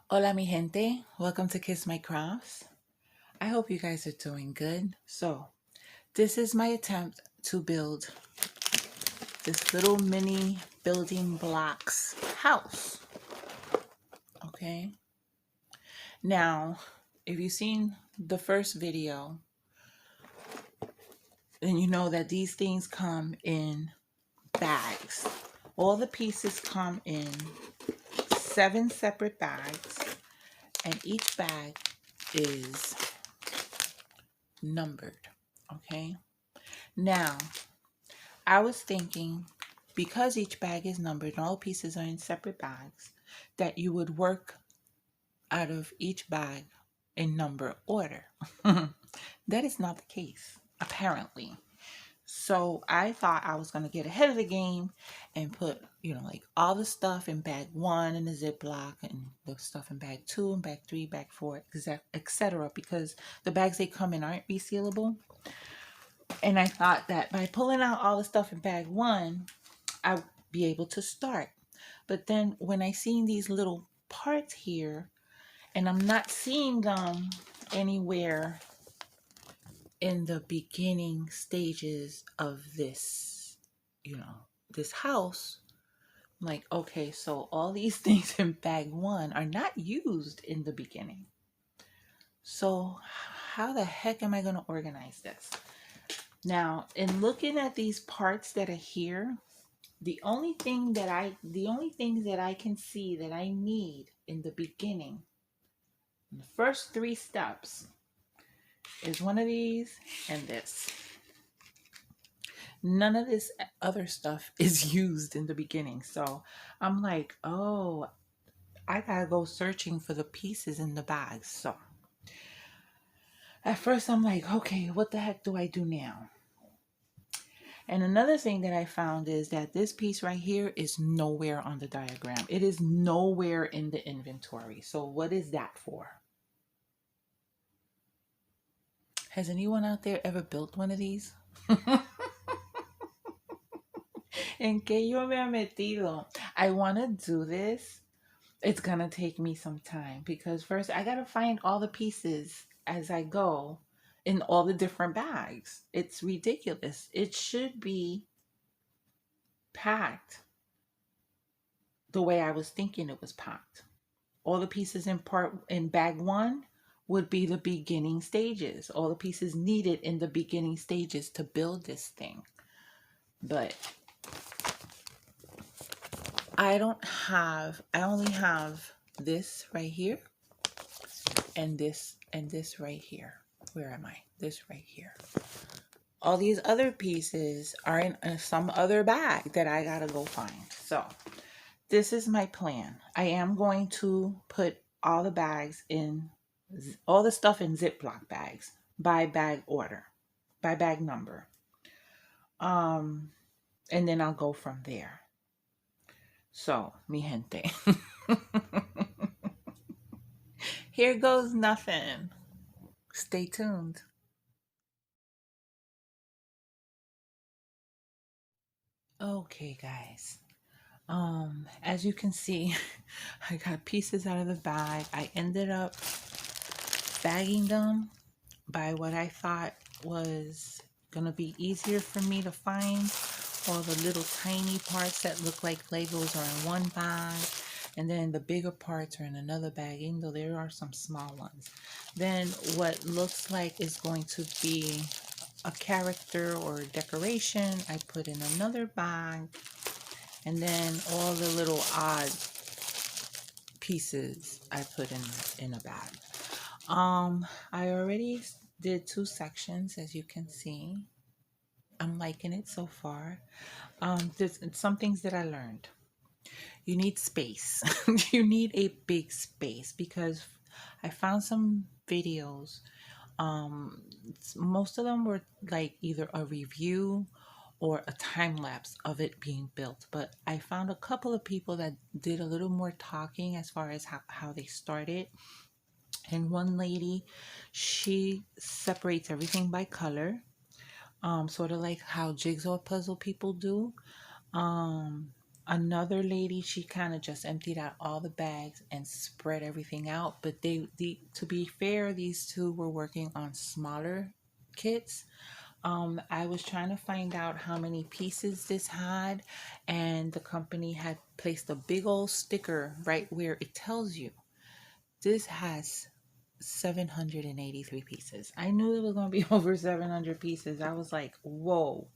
Hola mi gente, welcome to Kiss My Crafts. I hope you guys are doing good. So, this is my attempt to build this little mini building blocks house. Okay, now if you've seen the first video, then you know that these things come in bags. All the pieces come in 7 separate bags, and each bag is numbered. Okay, now I was thinking, because each bag is numbered and all pieces are in separate bags, that you would work out of each bag in number order. That is not the case, apparently. So I thought I was going to get ahead of the game and put, like all the stuff in bag 1 in the Ziploc and the stuff in bag 2 and bag 3, bag 4, etc. Because the bags they come in aren't resealable. And I thought that by pulling out all the stuff in bag 1, I'd be able to start. But then when I seen these little parts here, and I'm not seeing them anywhere in the beginning stages of this, this house, I'm like, okay, so all these things in bag 1 are not used in the beginning. So how the heck am I going to organize this? Now, in looking at these parts that are here, the only things that I can see that I need in the beginning, the first 3 steps, is one of these and this. None of this other stuff is used in the beginning. So I'm like, oh, I gotta go searching for the pieces in the bags. So at first I'm like, okay, what the heck do I do now? And another thing that I found is that this piece right here is nowhere on the diagram. It is nowhere in the inventory. So what is that for? Has anyone out there ever built one of these? En que yo me he metido? I want to do this. It's going to take me some time because first I got to find all the pieces as I go in all the different bags. It's ridiculous. It should be packed the way I was thinking it was packed. All the pieces in bag 1 would be the beginning stages. All the pieces needed in the beginning stages to build this thing. But I only have this right here and this right here. Where am I? This right here. All these other pieces are in some other bag that I gotta go find. So this is my plan. I am going to put all the bags in, all the stuff in Ziploc bags by bag order, by bag number. And then I'll go from there. So, mi gente. Here goes nothing. Stay tuned. Okay, guys. As you can see, I got pieces out of the bag. I ended up bagging them by what I thought was gonna be easier for me to find. All the little tiny parts that look like Legos are in one bag, and then the bigger parts are in another bag, even though there are some small ones. Then what looks like is going to be a character or decoration, I put in another bag, and then all the little odd pieces I put in a bag. I already did 2 sections, as you can see. I'm liking it so far. There's some things that I learned. You need space. You need a big space because I found some videos. Most of them were like either a review or a time lapse of it being built. But I found a couple of people that did a little more talking as far as how they started. And one lady, she separates everything by color, sort of like how jigsaw puzzle people do. Another lady, she kind of just emptied out all the bags and spread everything out. But to be fair, these two were working on smaller kits. I was trying to find out how many pieces this had, and the company had placed a big old sticker right where it tells you this has 783 pieces. I knew it was going to be over 700 pieces. I was like, whoa.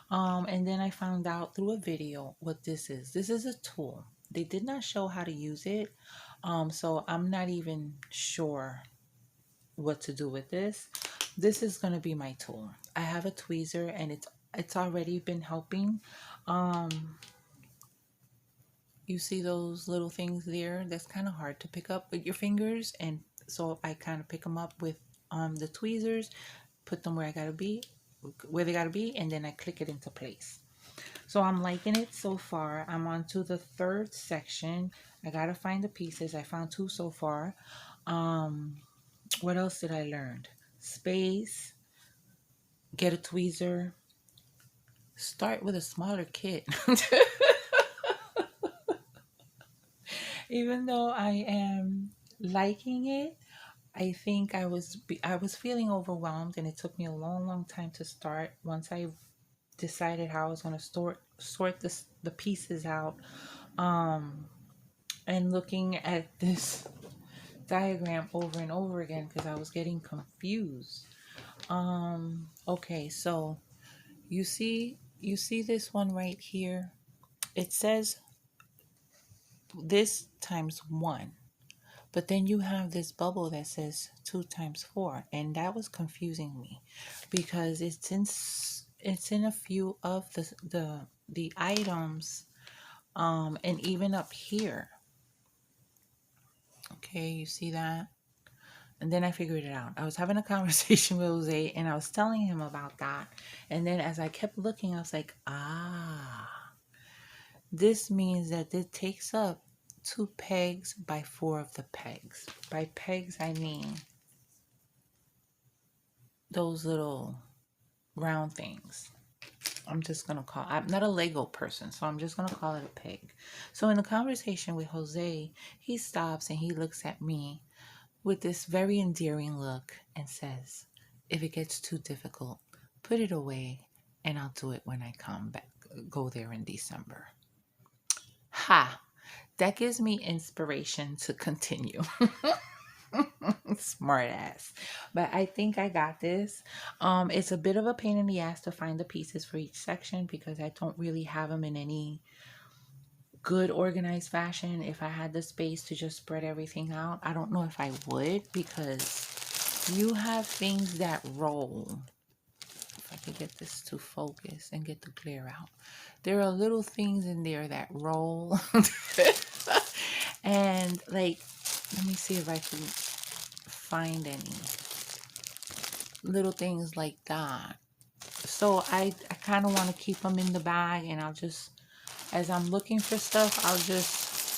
And then I found out through a video what this is. This is a tool. They did not show how to use it. So I'm not even sure what to do with this. This is going to be my tool. I have a tweezer and it's already been helping. Um, you see those little things there? That's kind of hard to pick up with your fingers, and so I kind of pick them up with the tweezers, put them where they gotta be, and then I click it into place. So I'm liking it so far. I'm on to the third section. I gotta find the pieces. I found two so far. Um, what else did I learn? Space, get a tweezer, start with a smaller kit. Even though I am liking it, I think I was feeling overwhelmed, and it took me a long time to start. Once I decided how I was going to sort the pieces out, um, and looking at this diagram over and over again because I was getting confused. Okay, so you see this one right here. It says this times 1. But then you have this bubble that says 2 times 4, and that was confusing me because it's in a few of the items, and even up here. Okay, you see that? And then I figured it out. I was having a conversation with Jose, and I was telling him about that. And then as I kept looking, I was like, this means that it takes up 2 pegs by 4 of the pegs. By pegs, I mean those little round things. I'm not a Lego person, so I'm just going to call it a peg. So in the conversation with Jose, he stops and he looks at me with this very endearing look and says, if it gets too difficult, put it away and I'll do it when I come back, go there in December. Ha! That gives me inspiration to continue. Smart ass. But I think I got this. It's a bit of a pain in the ass to find the pieces for each section because I don't really have them in any good organized fashion. If I had the space to just spread everything out, I don't know if I would, because you have things that roll. If I could get this to focus and get the glare out. There are little things in there that roll. And like, let me see if I can find any little things like that. So I kind of want to keep them in the bag, and I'll just, as I'm looking for stuff, I'll just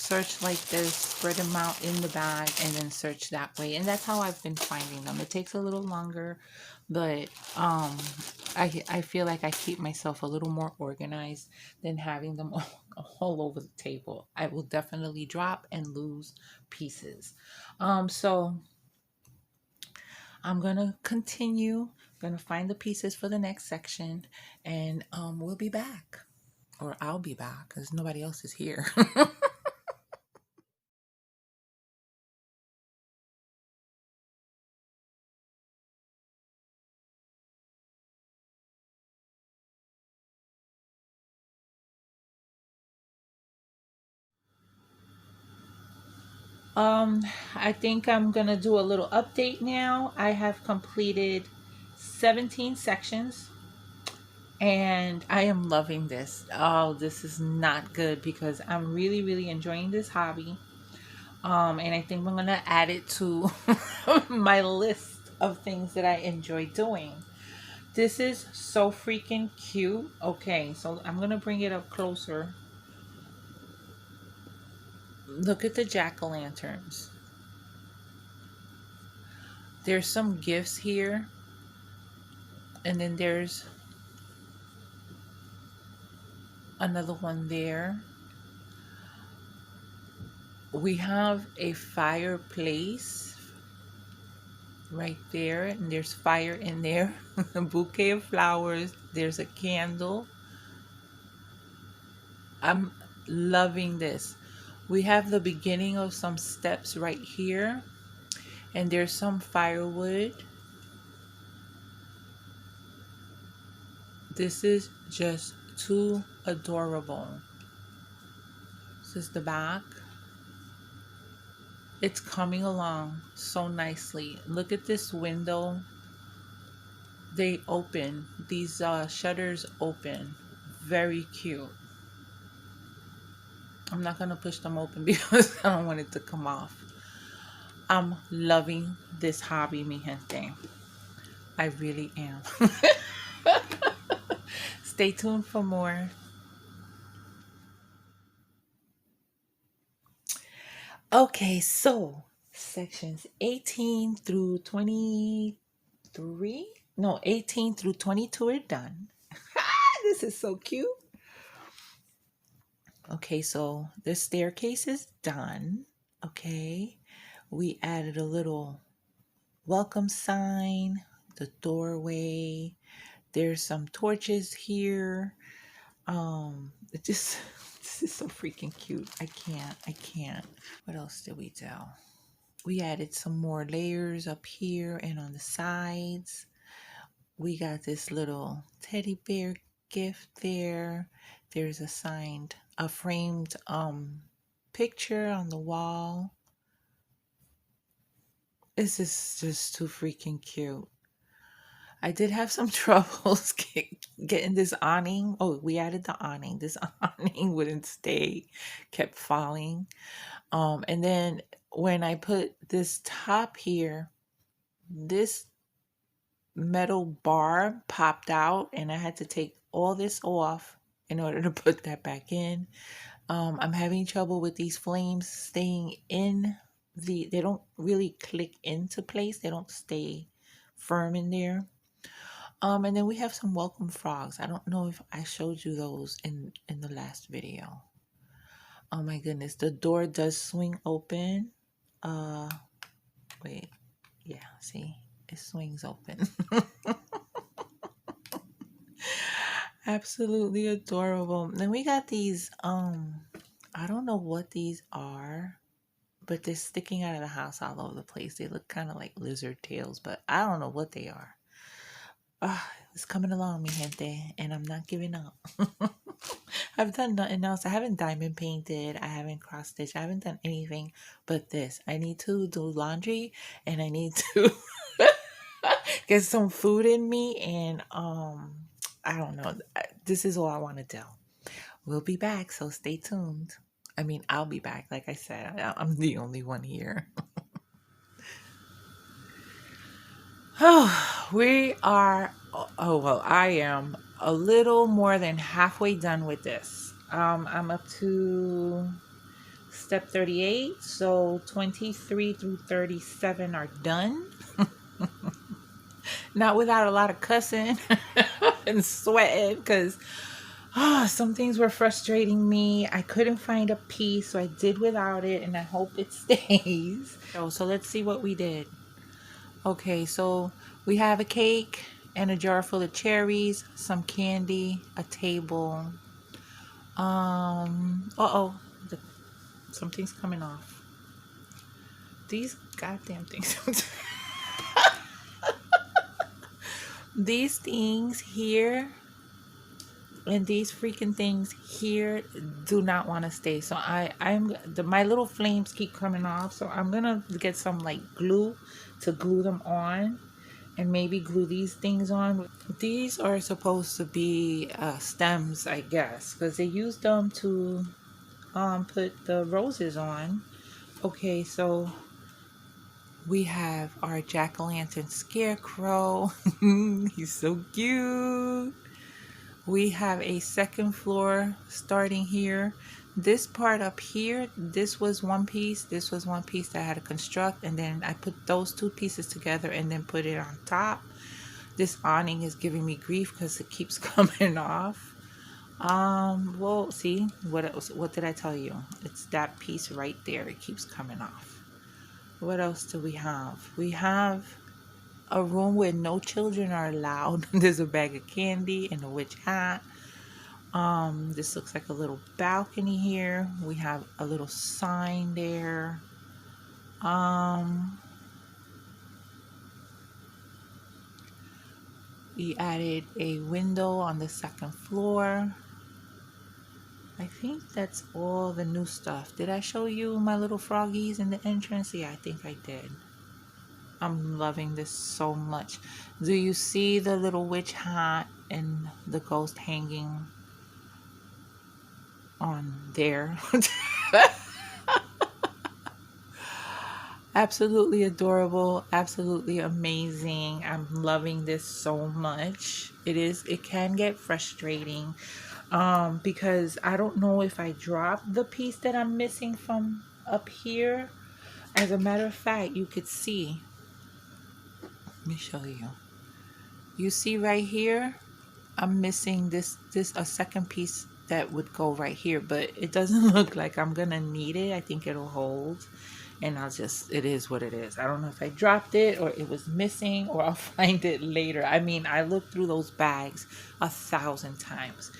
search like this, spread them out in the bag, and then search that way. And that's how I've been finding them. It takes a little longer, but I feel like I keep myself a little more organized than having them all over the table. I will definitely drop and lose pieces. So I'm gonna continue. Gonna find the pieces for the next section, and we'll be back, or I'll be back because nobody else is here. um, I think I'm gonna do a little update now. I have completed 17 sections, and I am loving this. Oh, this is not good because I'm really enjoying this hobby. And I think I'm gonna add it to my list of things that I enjoy doing. This is so freaking cute. Okay, so I'm gonna bring it up closer. Look at the jack-o'-lanterns. There's some gifts here, and then there's another one there. We have a fireplace right there, and there's fire in there. A bouquet of flowers. There's a candle. I'm loving this. We have the beginning of some steps right here, and there's some firewood. This is just too adorable. This is the back. It's coming along so nicely. Look at this window. They open. These shutters open. Very cute. I'm not going to push them open because I don't want it to come off. I'm loving this hobby, mi gente. I really am. Stay tuned for more. Okay, so sections 18 through 23. No, 18 through 22 are done. This is so cute. Okay, so the staircase is done. Okay, we added a little welcome sign, the doorway. There's some torches here. It just this is so freaking cute. I can't. What else did we do? We added some more layers up here and on the sides. We got this little teddy bear gift there. There's a framed picture on the wall. This is just too freaking cute. I did have some troubles getting this awning. Oh, we added the awning. This awning wouldn't stay, kept falling. And then when I put this top here, this metal bar popped out and I had to take all this off in order to put that back in. I'm having trouble with these flames staying in they don't really click into place. They don't stay firm in there. And then we have some welcome frogs. I don't know if I showed you those in the last video. Oh my goodness, the door does swing open. Wait, yeah, see, it swings open. Absolutely adorable. Then we got these, I don't know what these are, but they're sticking out of the house all over the place. They look kind of like lizard tails, but I don't know what they are. It's coming along, mi gente, and I'm not giving up. I've done nothing else. I haven't diamond painted. I haven't cross stitched. I haven't done anything but this. I need to do laundry, and I need to get some food in me, and I don't know. This is all I want to do. We'll be back, so stay tuned. I mean, I'll be back. Like I said, I'm the only one here. Oh, we are, well, I am a little more than halfway done with this. I'm up to step 38, so 23 through 37 are done. Not without a lot of cussing and sweating, because some things were frustrating me. I couldn't find a piece, so I did without it, and I hope it stays. So let's see what we did. Okay, so we have a cake and a jar full of cherries, some candy, a table. Something's coming off. These goddamn things. These things here and these freaking things here do not want to stay. So my little flames keep coming off. So I'm gonna get some like glue to glue them on, and maybe glue these things on. These are supposed to be stems, I guess, because they used them to put the roses on. Okay, so we have our jack-o'-lantern scarecrow. He's so cute. We have a second floor starting here. This part up here, this was one piece. This was one piece that I had to construct, and then I put those two pieces together and then put it on top. This awning is giving me grief because it keeps coming off. Well, see, what else? What did I tell you? It's that piece right there. It keeps coming off. What else do we have? We have a room where no children are allowed. There's a bag of candy and a witch hat. This looks like a little balcony here. We have a little sign there. Um, we added a window on the second floor. I think that's all the new stuff. Did I show you my little froggies in the entrance? Yeah, I think I did. I'm loving this so much. Do you see the little witch hat and the ghost hanging on there? Absolutely adorable, absolutely amazing. I'm loving this so much. It can get frustrating because I don't know if I dropped the piece that I'm missing from up here. As a matter of fact, you could see. Let me show you. You see right here, I'm missing this a second piece that would go right here, but it doesn't look like I'm gonna need it. I think it'll hold, and it is what it is. I don't know if I dropped it or it was missing, or I'll find it later. I mean, I looked through those bags 1,000 times.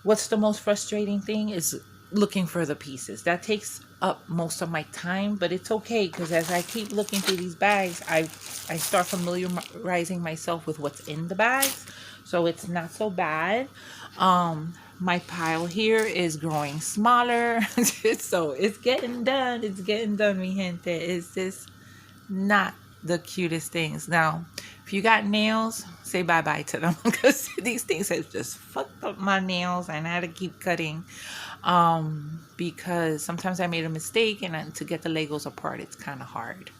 What's the most frustrating thing is looking for the pieces. That takes up most of my time, but it's okay because as I keep looking through these bags, I start familiarizing myself with what's in the bags, so it's not so bad. My pile here is growing smaller, so it's getting done. It's getting done, mi gente. It's just not the cutest things. Now, if you got nails, say bye-bye to them because these things have just fucked up my nails and I had to keep cutting because sometimes I made a mistake and to get the Legos apart, it's kind of hard.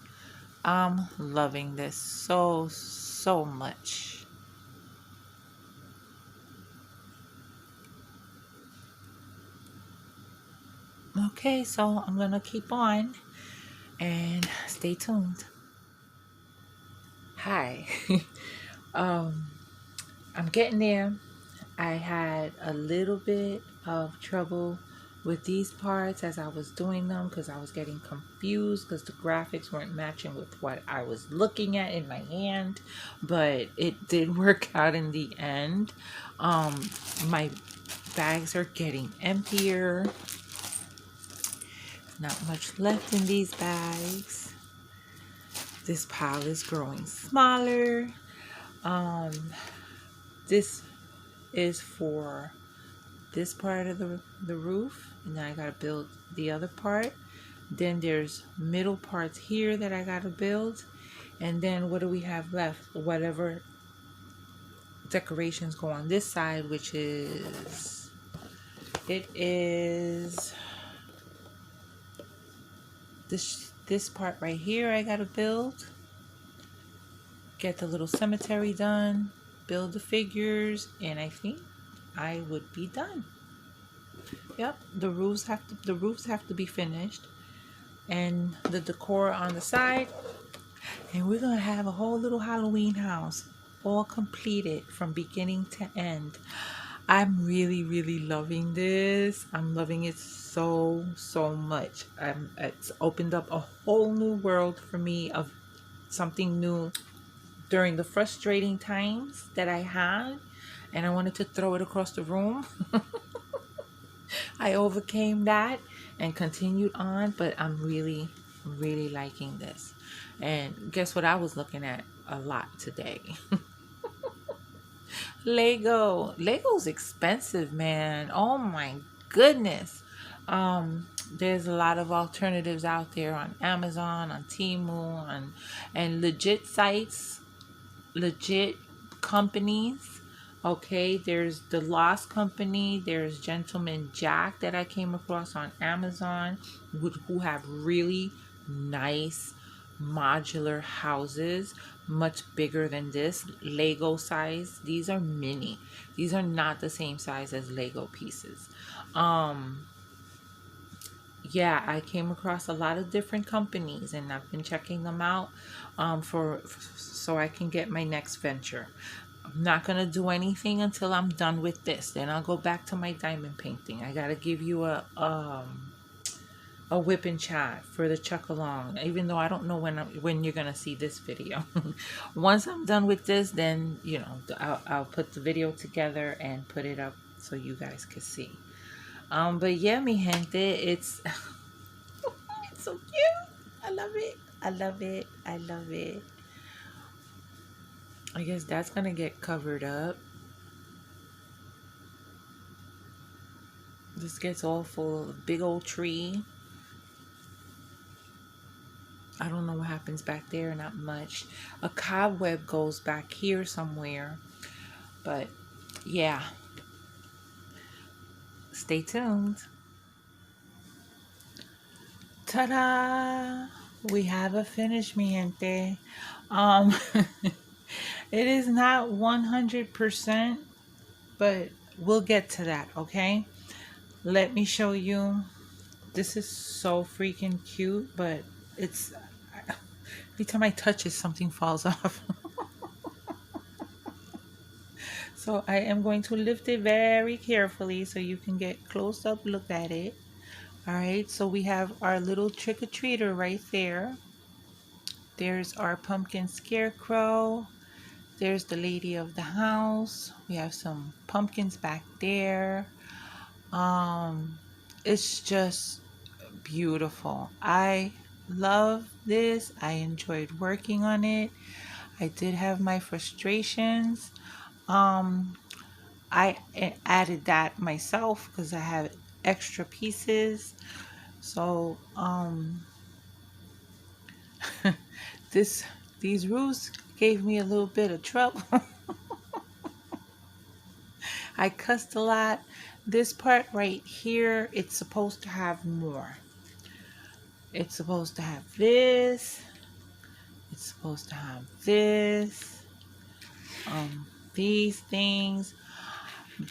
I'm loving this so much. Okay, so I'm gonna keep on and stay tuned. Hi. um I'm getting there. I had a little bit of trouble with these parts as I was doing them because I was getting confused because the graphics weren't matching with what I was looking at in my hand, but it did work out in the end. My bags are getting emptier. Not much left in these bags. This pile is growing smaller. Um, this is for this part of the roof, and then I gotta build the other part. Then there's middle parts here that I gotta build, and then what do we have left? Whatever decorations go on this side, which is this part right here I gotta build, get the little cemetery done, build the figures, and I think I would be done. Yep, the roofs have to be finished, and the decor on the side, and we're gonna have a whole little Halloween house all completed from beginning to end. I'm really loving this. I'm loving it so much. It's opened up a whole new world for me of something new during the frustrating times that I had, and I wanted to throw it across the room. I overcame that and continued on, but I'm really liking this. And guess what I was looking at a lot today? Lego's expensive, man. Oh my goodness. There's a lot of alternatives out there on Amazon, on Temu, and legit sites, legit companies. Okay, there's the Lost Company, there's Gentleman Jack that I came across on Amazon, who have really nice modular houses, much bigger than this Lego size. These are mini. These are not the same size as Lego pieces. Yeah, I came across a lot of different companies and I've been checking them out so I can get my next venture. I'm not gonna do anything until I'm done with this. Then I'll go back to my diamond painting. I gotta give you a whip and chat for the chuck along, even though I don't know when you're gonna see this video. Once I'm done with this, then I'll put the video together and put it up so you guys can see. But yeah, mi gente, it's it's so cute. I love it. I love it. I love it. I guess that's gonna get covered up. This gets all full of big old tree. I don't know what happens back there, not much. A cobweb goes back here somewhere. But yeah, stay tuned. Ta-da! We have a finish, mi gente. Um, it is not 100%, but we'll get to that, okay? Let me show you. This is so freaking cute, but it's every time I touch it, something falls off. So I am going to lift it very carefully so you can get close up look at it. All right, so we have our little trick-or-treater right there. There's our pumpkin scarecrow. There's the lady of the house. We have some pumpkins back there. It's just beautiful. I love this. I enjoyed working on it. I did have my frustrations. I added that myself because I have extra pieces. So this these roofs gave me a little bit of trouble. I cussed a lot. This part right here, it's supposed to have more. It's supposed to have this. It's supposed to have this. These things.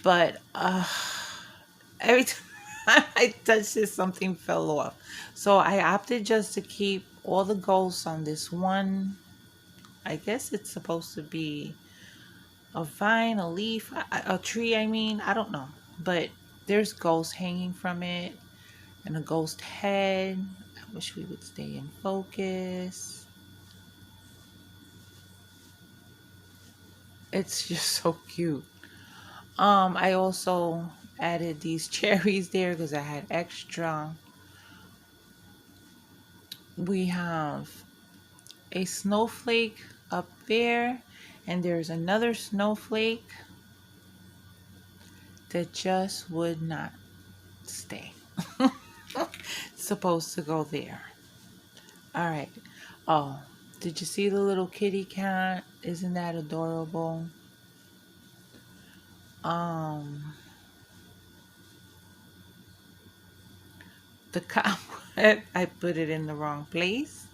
But every time I touched it, something fell off. So I opted just to keep all the ghosts on this one. I guess it's supposed to be a vine, a leaf, a tree, I mean. I don't know. But there's ghosts hanging from it and a ghost head. I wish we would stay in focus. It's just so cute. I also added these cherries there because I had extra. We have a snowflake up there, and there's another snowflake that just would not stay. It's supposed to go there. All right. Oh, did you see the little kitty cat? Isn't that adorable? The cobweb, I put it in the wrong place.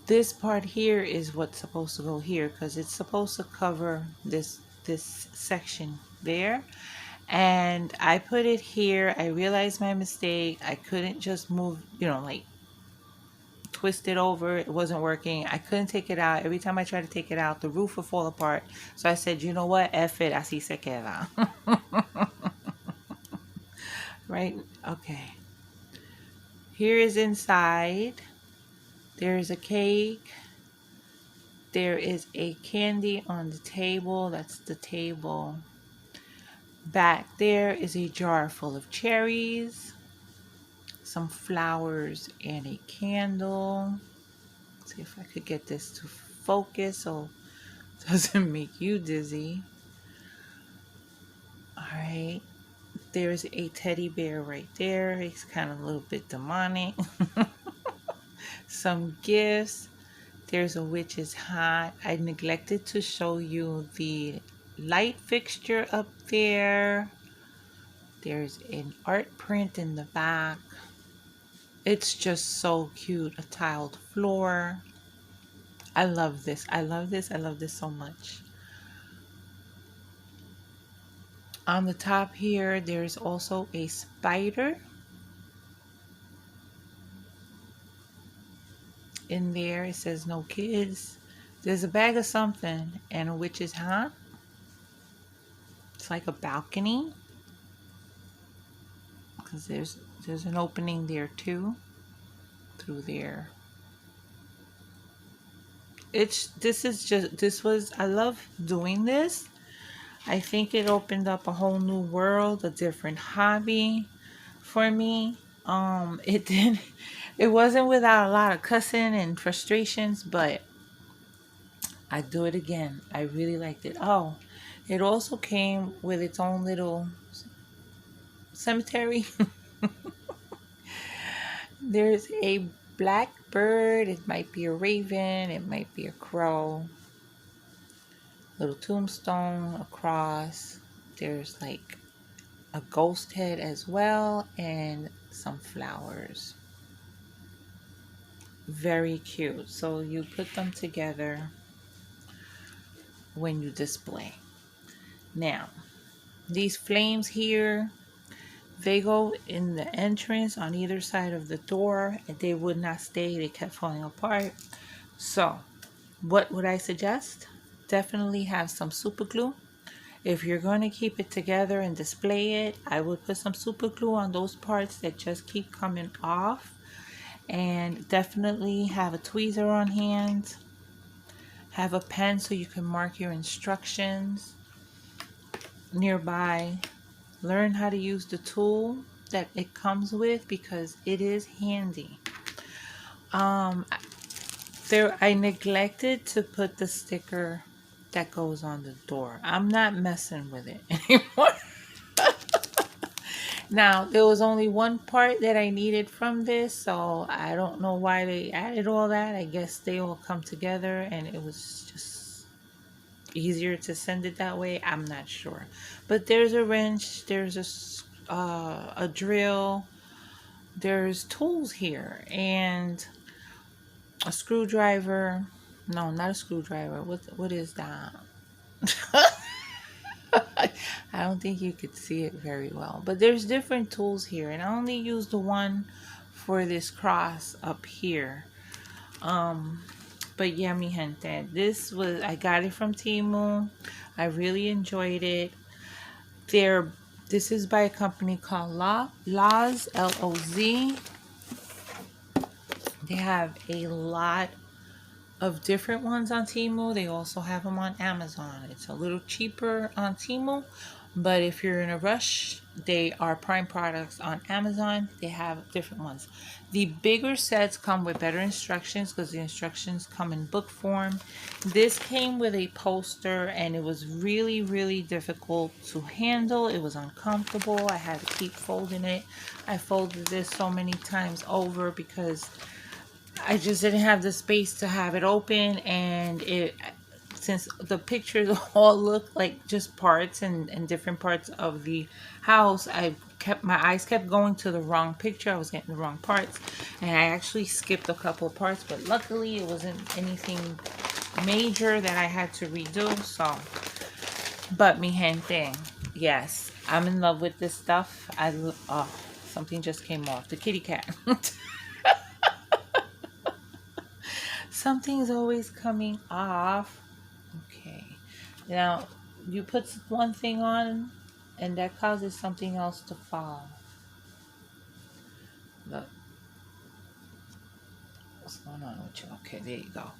This part here is what's supposed to go here because it's supposed to cover this section there, and I put it here. I realized my mistake. I couldn't just move, like twist it over. It wasn't working. I couldn't take it out. Every time I tried to take it out, the roof would fall apart. So I said, you know what, F it, así se queda. Right? Okay. Here is inside. There is a cake. There is a candy on the table. That's the table. Back there is a jar full of cherries, some flowers, and a candle. Let's see if I could get this to focus so it doesn't make you dizzy. All right. There's a teddy bear right there. He's kind of a little bit demonic. Some gifts. There's a witch's hat. I neglected to show you the light fixture up there. There's an art print in the back. It's just so cute. A tiled floor. I love this. I love this. I love this so much. On the top here, there's also a spider. In there, it says no kids. There's a bag of something and a witch's hat. It's like a balcony because there's an opening there too through there. This was, I love doing this. I think it opened up a whole new world, a different hobby for me. It did, it wasn't without a lot of cussing and frustrations, but I'd do it again. I really liked it. Oh, it also came with its own little cemetery. There's a black bird. It might be a raven. It might be a crow. Little tombstone across. There's like a ghost head as well and some flowers. Very cute. So you put them together when you display. Now, these flames here, they go in the entrance on either side of the door, and they would not stay. They kept falling apart. So, what would I suggest? Definitely have some super glue. If you're going to keep it together and display it, I would put some super glue on those parts that just keep coming off. And definitely have a tweezer on hand. Have a pen so you can mark your instructions nearby. Learn how to use the tool that it comes with because it is handy. There, I neglected to put the sticker that goes on the door. I'm not messing with it anymore. Now, there was only one part that I needed from this, so I don't know why they added all that. I guess they all come together and it was just easier to send it that way. I'm not sure. But there's a wrench, there's a drill, there's tools here, and a screwdriver. No, not a screwdriver. What is that? I don't think you could see it very well, but there's different tools here, and I only used the one for this cross up here. But yeah, mi gente, I got it from Temu. I really enjoyed it. This is by a company called Loz, L-O-Z. They have a lot of different ones on Temu. They also have them on Amazon. It's a little cheaper on Temu, but if you're in a rush, they are prime products on Amazon. They have different ones. The bigger sets come with better instructions because the instructions come in book form. This came with a poster and it was really, really difficult to handle. It was uncomfortable. I had to keep folding it. I folded this so many times over because I just didn't have the space to have it open, and since the pictures all look like just parts and different parts of the house, my eyes kept going to the wrong picture. I was getting the wrong parts, and I actually skipped a couple of parts, but luckily it wasn't anything major that I had to redo. So, but mi gente, yes, I'm in love with this stuff. Oh, something just came off. The kitty cat. Something's always coming off. Okay. Now, you put one thing on, and that causes something else to fall. Look. What's going on with you? Okay, there you go.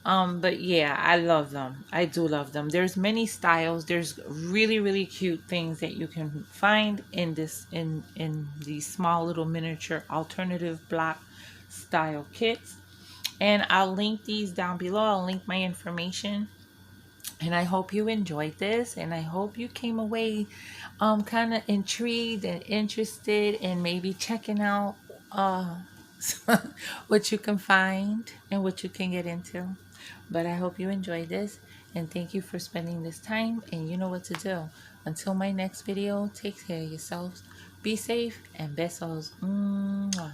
But yeah, I love them. I do love them. There's many styles. There's really, really cute things that you can find in these small little miniature alternative block style kits. And I'll link these down below. I'll link my information. And I hope you enjoyed this. And I hope you came away kind of intrigued and interested in maybe checking out what you can find and what you can get into. But I hope you enjoyed this. And thank you for spending this time. And you know what to do. Until my next video, take care of yourselves. Be safe and besos. Mwah.